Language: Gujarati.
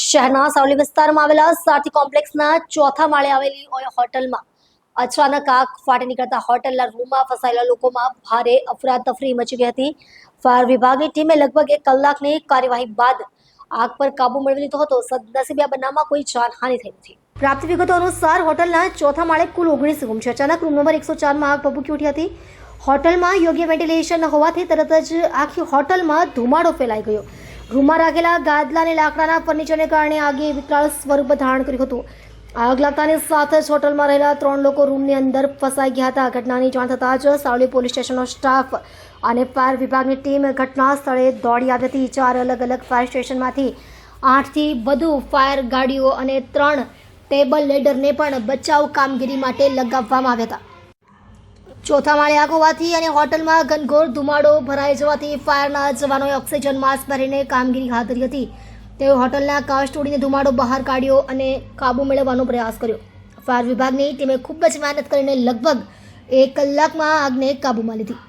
શહેરના સાવલી વિસ્તારમાં આવેલા સારથી કોમ્પ્લેક્સના ચોથા માળે આવેલી હોટલમાં અચાનક આગ ફાટી નીકળતા હોટલના રૂમમાં ફસાયેલા લોકોમાં ભારે અફરાતફરી મચી ગઈ હતી. ફાયર વિભાગની ટીમે લગભગ 1 કલાકની કાર્યવાહી બાદ આગ પર કાબુ મેળવી લીધો હતો. સદનસીબે આ બનાવમાં કોઈ જાનહાનિ થઈ નથી. પ્રાપ્ત વિગતો અનુસાર હોટલના ચોથા માળે કુલ 19 રૂમ છે. અચાનક રૂમ નંબર 104માં આગ ભભૂકી ઉઠી હતી. હોટલમાં યોગ્ય વેન્ટિલેશન ન હોવાથી તરત જ આખી હોટલમાં ધુમાડો ફેલાઈ ગયો. રૂમમાં રાખેલા ગાદલા અને લાકડાના ફર્નિચરને કારણે આગે વિકરાળ સ્વરૂપ ધારણ કર્યું હતું. આગ લાગતાની સાથે જ હોટલમાં રહેલા 3 લોકો રૂમની અંદર ફસાઈ ગયા હતા. ઘટનાની જાણ થતાં જ સાવલી પોલીસ સ્ટેશનનો સ્ટાફ અને ફાયર વિભાગની ટીમ ઘટના સ્થળે દોડી આવી હતી. 4 અલગ અલગ ફાયર સ્ટેશનમાંથી 8થી વધુ ફાયર ગાડીઓ અને 3 ટેબલ લેડરને પણ બચાવ કામગીરી માટે લગાવવામાં આવ્યા હતા. ચોથા માળે આગ હોવાથી અને હોટલમાં ઘનઘોર ધુમાડો ભરાઈ જવાથી ફાયરના જવાનોએ ઓક્સિજન માસ્ક પહેરીને કામગીરી હાથ ધરી હતી. તેઓ હોટલના કાચ તોડીને ધુમાડો બહાર કાઢ્યો અને કાબુ મેળવવાનો પ્રયાસ કર્યો. ફાયર વિભાગની ટીમે ખૂબ જ મહેનત કરીને લગભગ 1 કલાકમાં આગને કાબૂમાં લીધી.